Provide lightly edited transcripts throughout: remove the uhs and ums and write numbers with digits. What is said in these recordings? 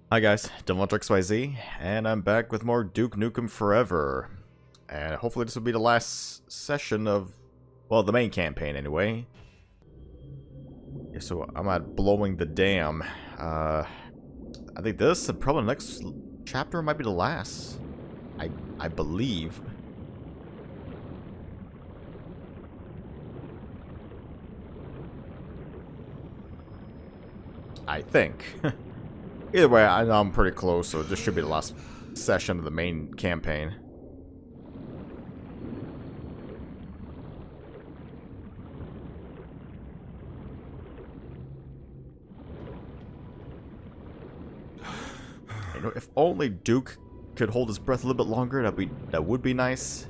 Hi guys, XYZ, and I'm back with more Duke Nukem Forever. And hopefully this will be the last session of, well, the main campaign anyway. Yeah, so I'm at blowing the dam. I think this and probably the next chapter might be the last. I believe. I think. Either way, I know I'm pretty close, so this should be the last session of the main campaign. You know, if only Duke could hold his breath a little bit longer, that would be nice.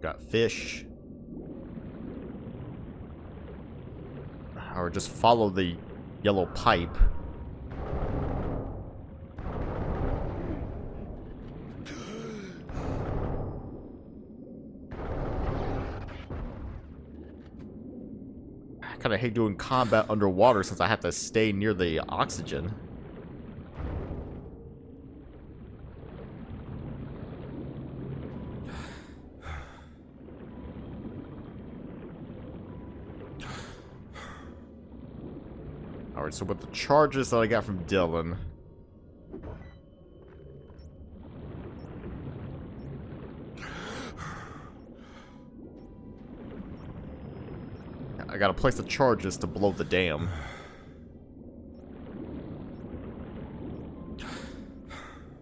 Got fish. Or just follow the yellow pipe. I kind of hate doing combat underwater since I have to stay near the oxygen. Alright, so with the charges that I got from Dylan, I gotta place the charges to blow the dam.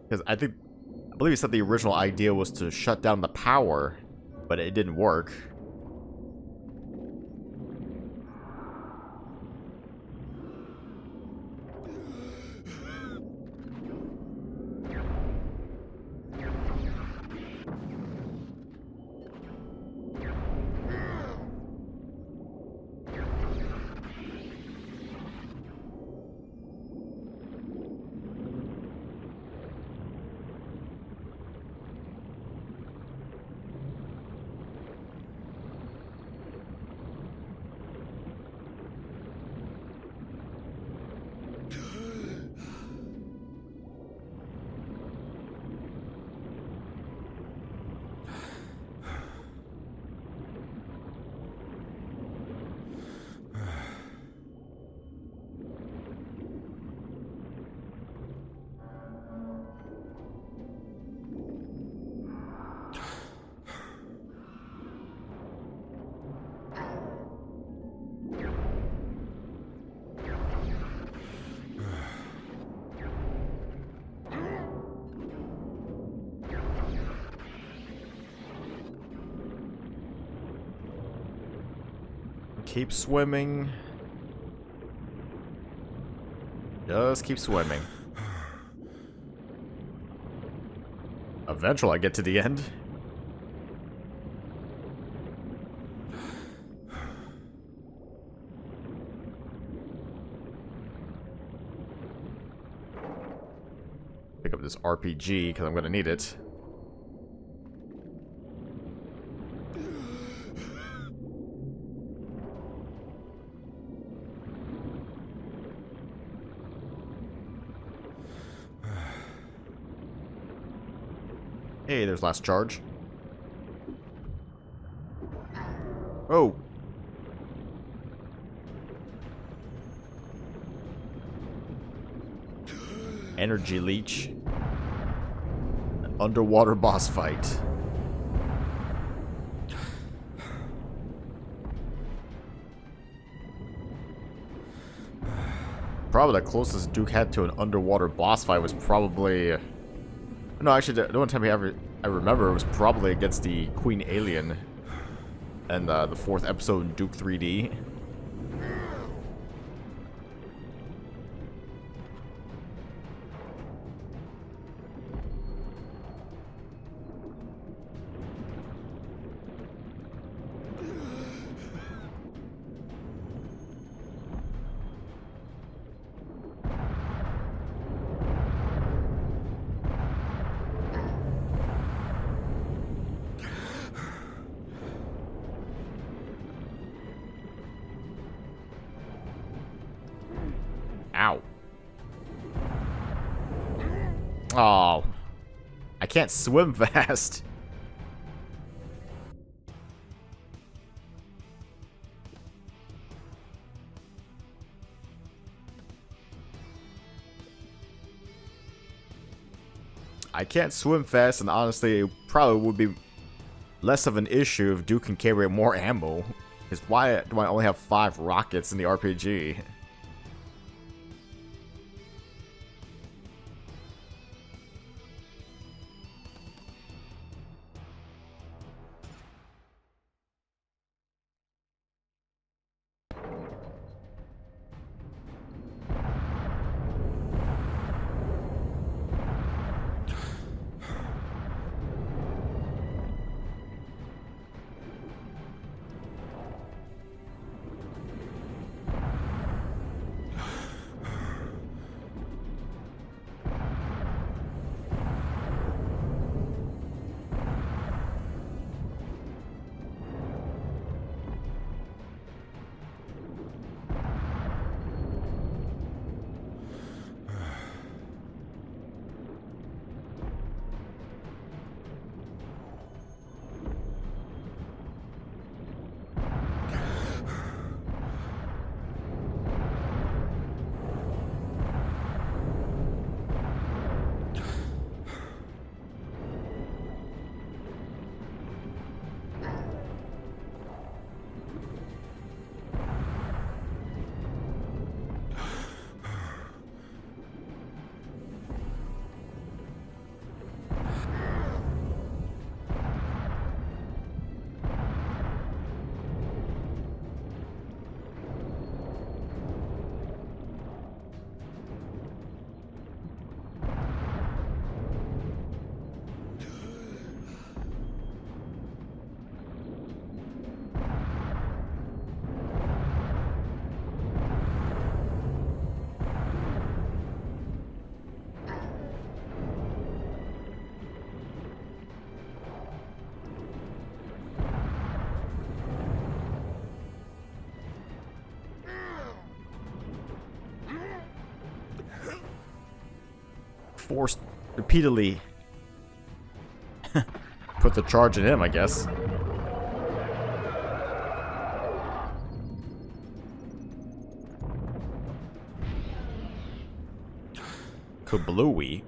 Because I believe he said the original idea was to shut down the power, but it didn't work. Keep swimming. Just keep swimming. Eventually I get to the end. Pick up this RPG because I'm gonna need it. Hey, there's last charge. Oh. Energy leech. An underwater boss fight. Probably the closest Duke had to an underwater boss fight was probably... No, actually, the one time I remember it was probably against the Queen Alien and the 4th episode in Duke 3D. Oh, I can't swim fast. I can't swim fast, and honestly, it probably would be less of an issue if Duke can carry more ammo. Because why do I only have 5 rockets in the RPG? Forced repeatedly. Put the charge in him, I guess. Kablooey.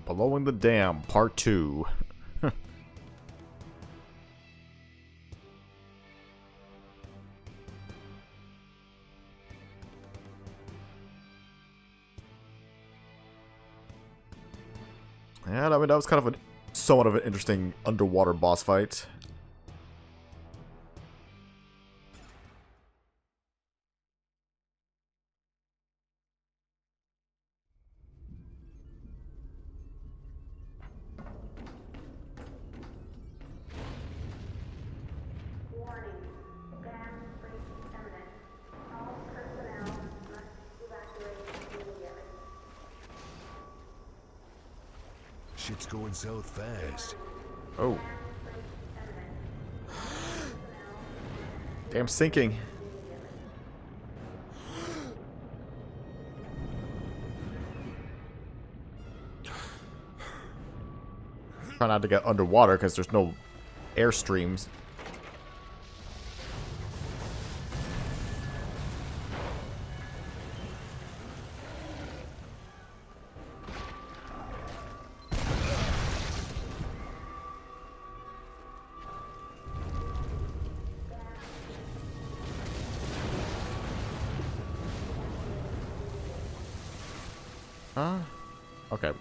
Blowing the Dam, Part 2. Yeah, I mean, that was kind of somewhat of an interesting underwater boss fight. Shit's going south fast. Oh. Damn, sinking. Try not to get underwater because there's no airstreams. Huh? Okay,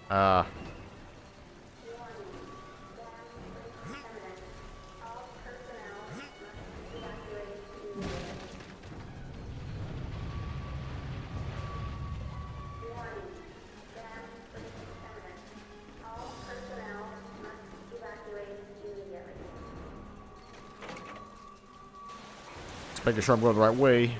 just making sure I'm going the right way.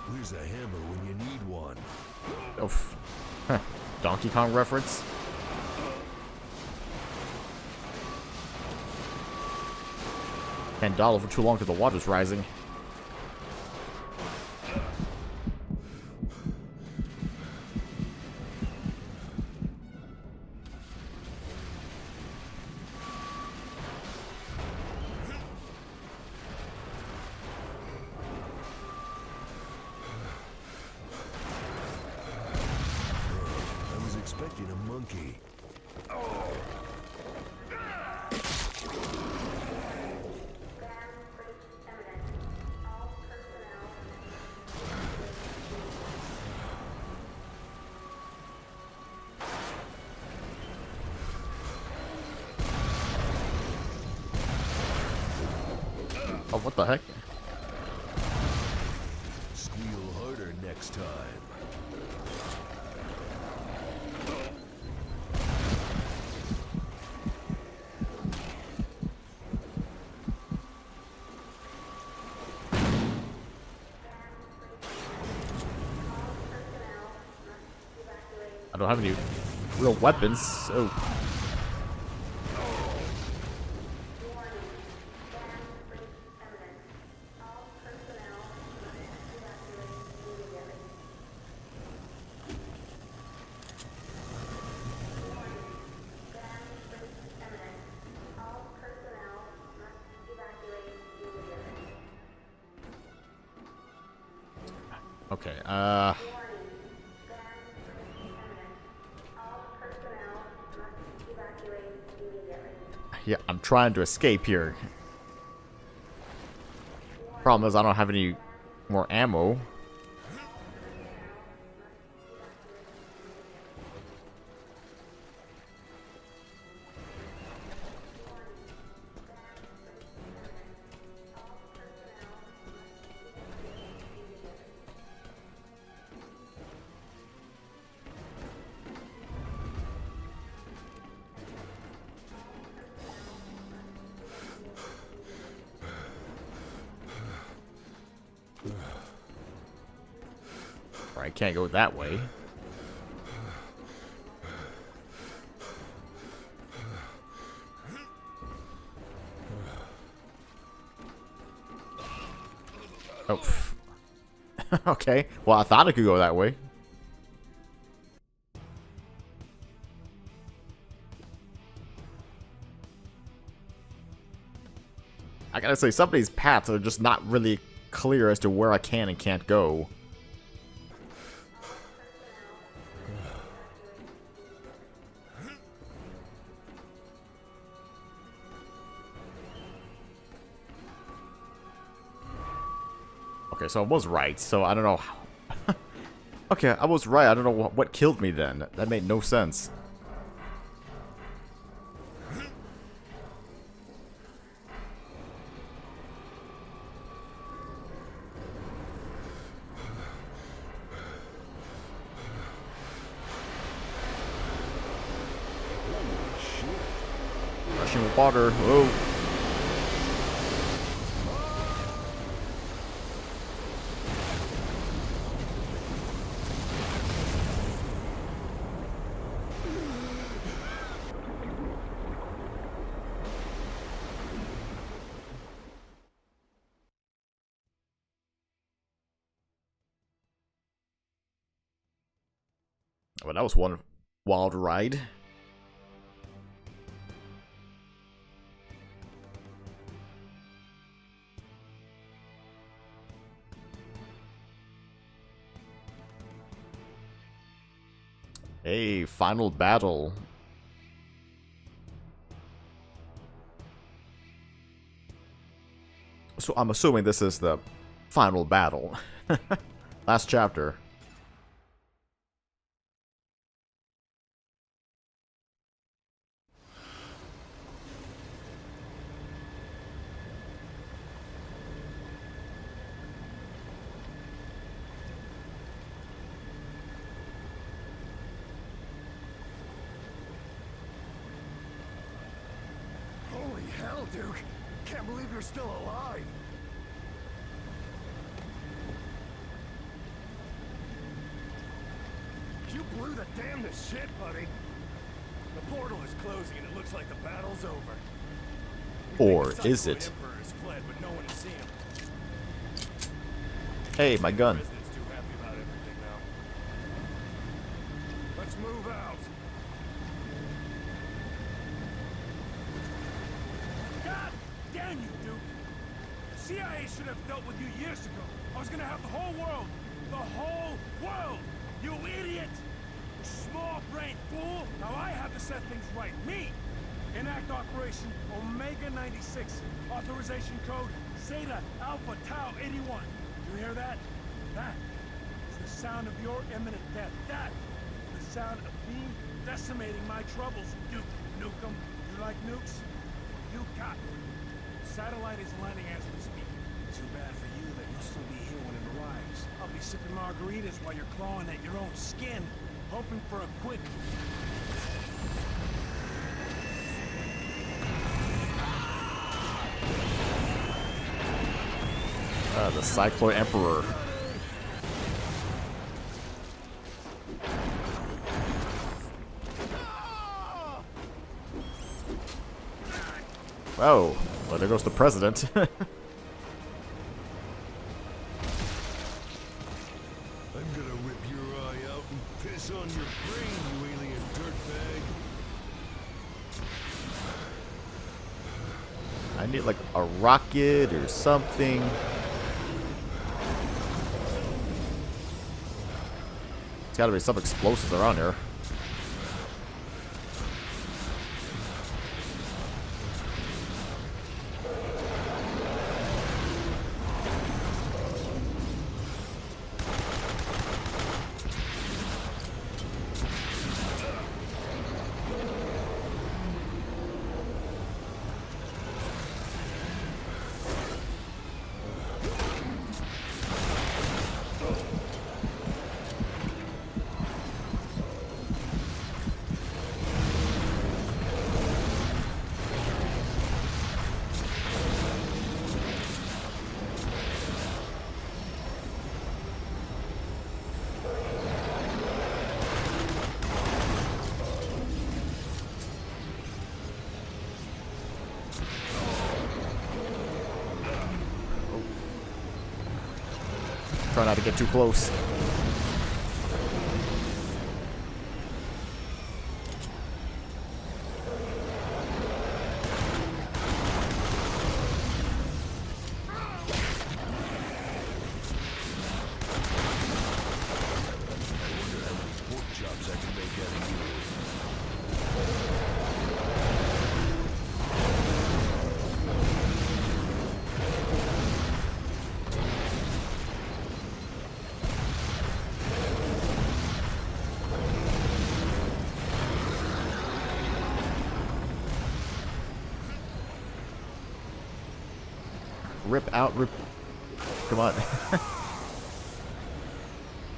Where's a hammer when you need one? Oof. Huh. Donkey Kong reference? Can't dawdle for too long because the water's rising. I was expecting a monkey. Oh, what the heck? Squeal harder next time. I don't have any real weapons, so... Okay, yeah, I'm trying to escape here. Problem is, I don't have any more ammo. Or I can't go that way. Oh. Okay. Well, I thought I could go that way. I gotta say, some of these paths are just not really clear as to where I can and can't go. Okay, so I was right, so I don't know how... Okay, I was right, I don't know what killed me then. That made no sense. Rushing water, whoa. Well, that was one wild ride. A final battle. So I'm assuming this is the final battle. Last chapter. Holy hell, Duke! Can't believe you're still alive! You blew the damnedest shit, buddy! The portal is closing and it looks like the battle's over. Or The is Cycloid it? Emperor has fled, but no one has seen him. Hey, my gun. The president's too happy about everything now. Let's move out. God damn you, Duke! The CIA should have dealt with you years ago. I was gonna have the whole world! The whole world! You idiot! You small-brained fool! Now I have to set things right. Me! Enact Operation Omega 96. Authorization code Zeta Alpha Tau 81. You hear that? That is the sound of your imminent death. That is the sound of me decimating my troubles, Duke Nukem. You like nukes? You got one. Satellite is landing as we speak. Too bad for you that you'll still be here when it arrives. I'll be sipping margaritas while you're clawing at your own skin, hoping for a quick... The Cycloid Emperor. Oh, well, there goes the president. I'm gonna rip your eye out and piss on your brain, you alien dirtbag. I need like a rocket or something. There's gotta be some explosives around here. Try not to get too close. Pork chops I can make out of you. Rip out, rip. Come on.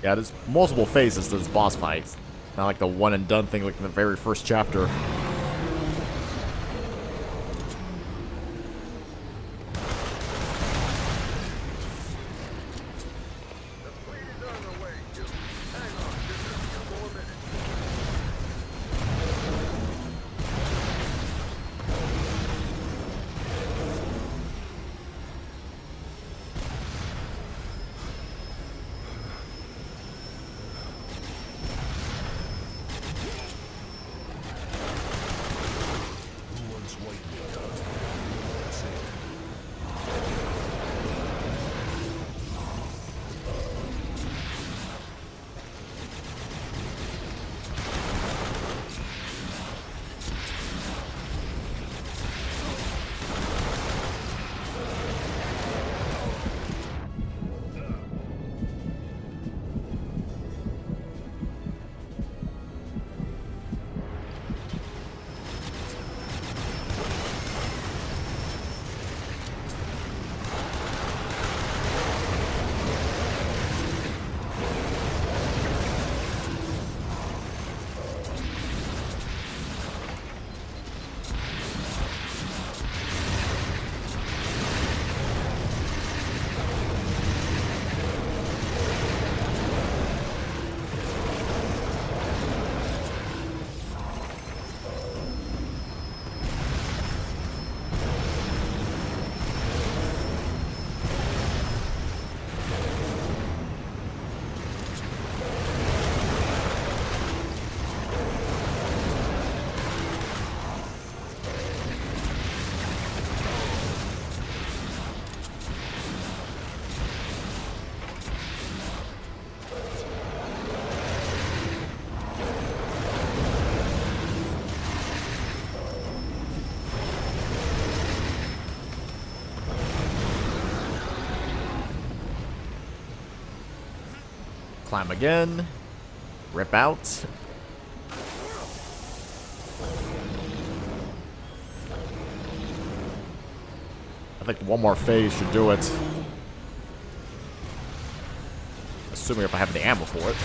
Yeah, there's multiple phases to this boss fight. Not like the one and done thing like in the very first chapter. Climb again. Rip out. I think one more phase should do it. Assuming if I have the ammo for it.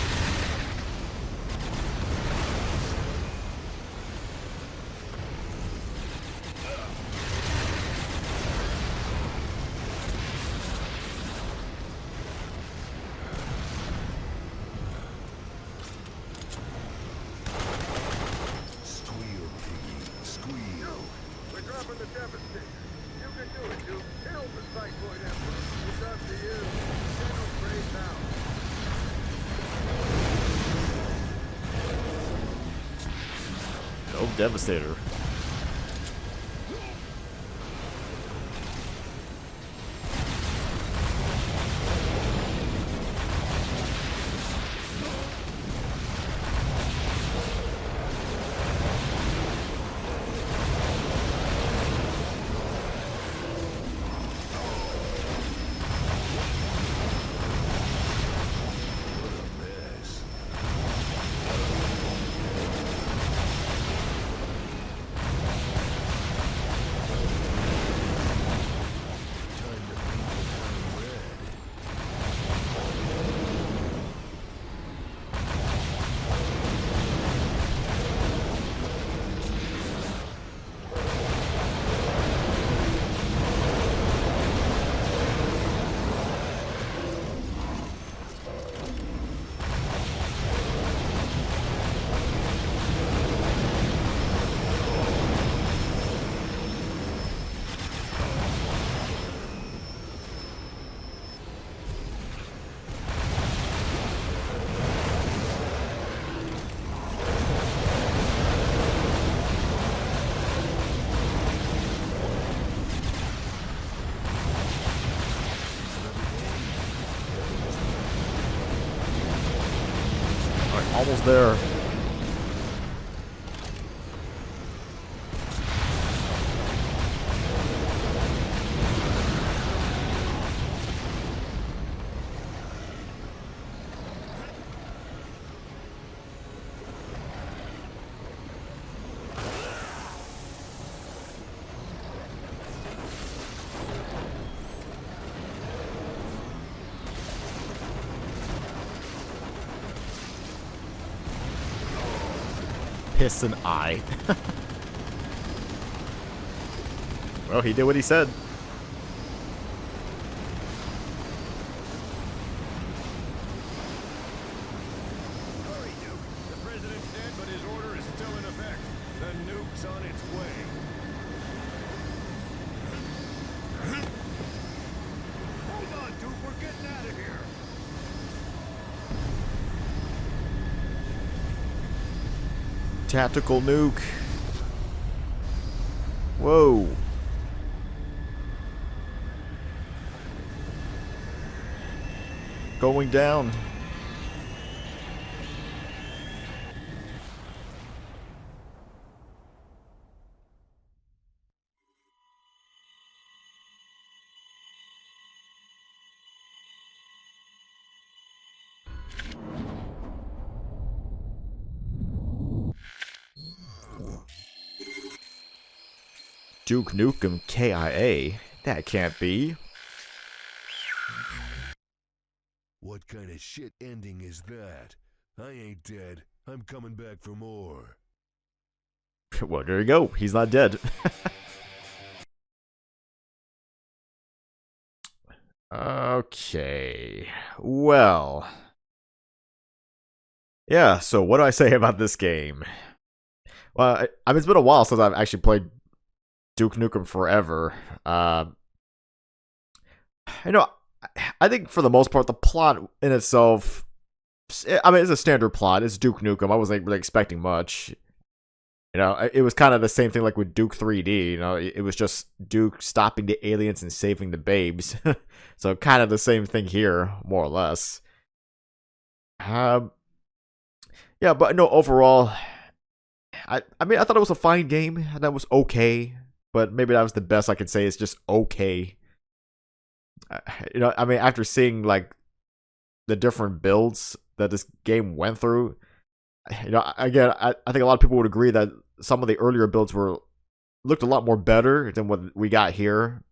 Squeal, piggy, squeal. We're dropping the devastator. You can do it, Duke. Kill the Cycloid Emperor. It's up to you. General praise now. No Devastator. Almost there. Piss an eye. Well, he did what he said. Hurry, Duke. The president's dead, but his order is still in effect. The nuke's on its way. Hold on, Duke. We're getting out of here. Tactical nuke. Whoa. Going down. Duke Nukem KIA? That can't be. What kind of shit ending is that? I ain't dead. I'm coming back for more. Well, there you go. He's not dead. Okay. Well. Yeah, so what do I say about this game? Well, I mean, it's been a while since I've actually played Duke Nukem Forever. You know, I think for the most part, the plot in itself, I mean, it's a standard plot. It's Duke Nukem. I wasn't really expecting much. You know, it was kind of the same thing like with Duke 3D. You know, it was just Duke stopping the aliens and saving the babes. So kind of the same thing here, more or less. Yeah, but no, overall, I mean, I thought it was a fine game. That was okay, but maybe that was the best I could say. It's just okay. You know, I mean, after seeing like the different builds that this game went through. You know, again, I think a lot of people would agree that some of the earlier builds looked a lot more better than what we got here.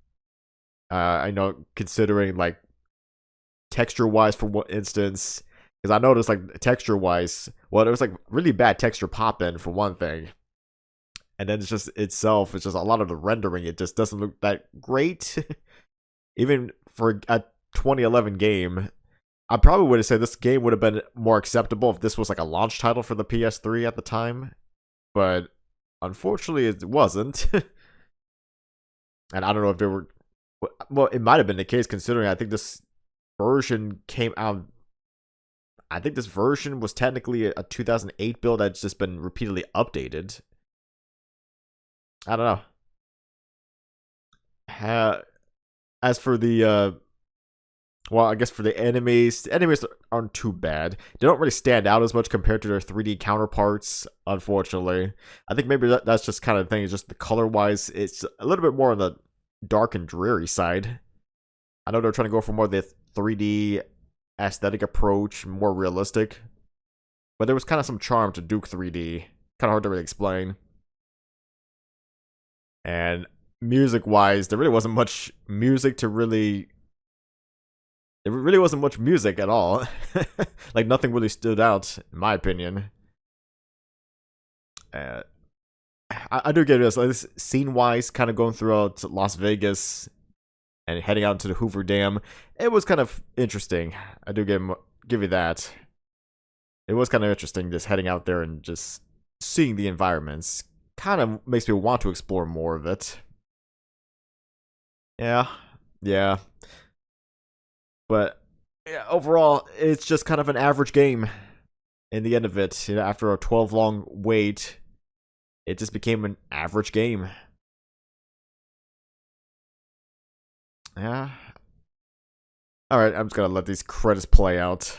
I know, considering like texture-wise, for instance, because I noticed like texture-wise, well, there was like really bad texture pop-in for one thing, and then it's just it's just a lot of the rendering. It just doesn't look that great, even for a 2011 game. I probably would have said this game would have been more acceptable if this was like a launch title for the PS3 at the time, but unfortunately it wasn't. And I don't know if there were, well, it might have been the case considering I think this version came out, I think this version was technically a 2008 build that's just been repeatedly updated. I don't know. As for the well, I guess for the enemies aren't too bad. They don't really stand out as much compared to their 3D counterparts, unfortunately. I think maybe that's just kind of the thing, is just the color-wise, it's a little bit more on the dark and dreary side. I know they're trying to go for more of the 3D aesthetic approach, more realistic. But there was kind of some charm to Duke 3D. Kind of hard to really explain. And music-wise, there really wasn't much music to really... There really wasn't much music at all. Like, nothing really stood out, in my opinion. I do get this. Like, this scene-wise, kind of going throughout Las Vegas and heading out to the Hoover Dam, it was kind of interesting. I do give you that. It was kind of interesting just heading out there and just seeing the environments. Kind of makes me want to explore more of it. Yeah. But yeah, overall, it's just kind of an average game. In the end of it, you know, after a 12-long wait, it just became an average game. Yeah. Alright, I'm just gonna let these credits play out.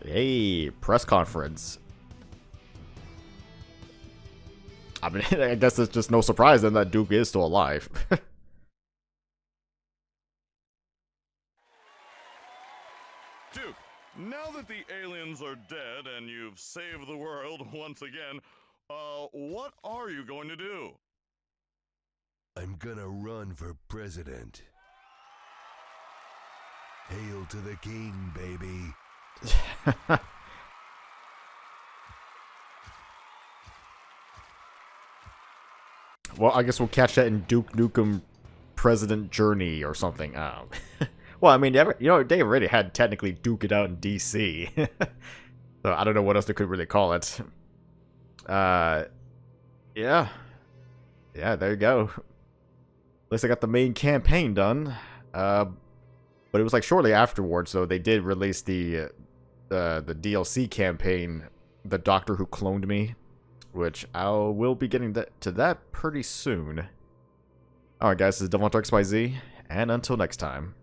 Hey, press conference. I mean, I guess it's just no surprise then that Duke is still alive. Duke, now that the aliens are dead and you've saved the world once again, what are you going to do? I'm gonna run for president. Hail to the king, baby. Well, I guess we'll catch that in Duke Nukem President Journey or something. Well, I mean, they already had technically Duke it out in DC. So I don't know what else they could really call it. Yeah. Yeah, there you go. At least I got the main campaign done. But it was like shortly afterwards, so they did release the DLC campaign, The Doctor Who Cloned Me, which I will be getting to that pretty soon. Alright guys, this is DevilHunter XYZ, and until next time.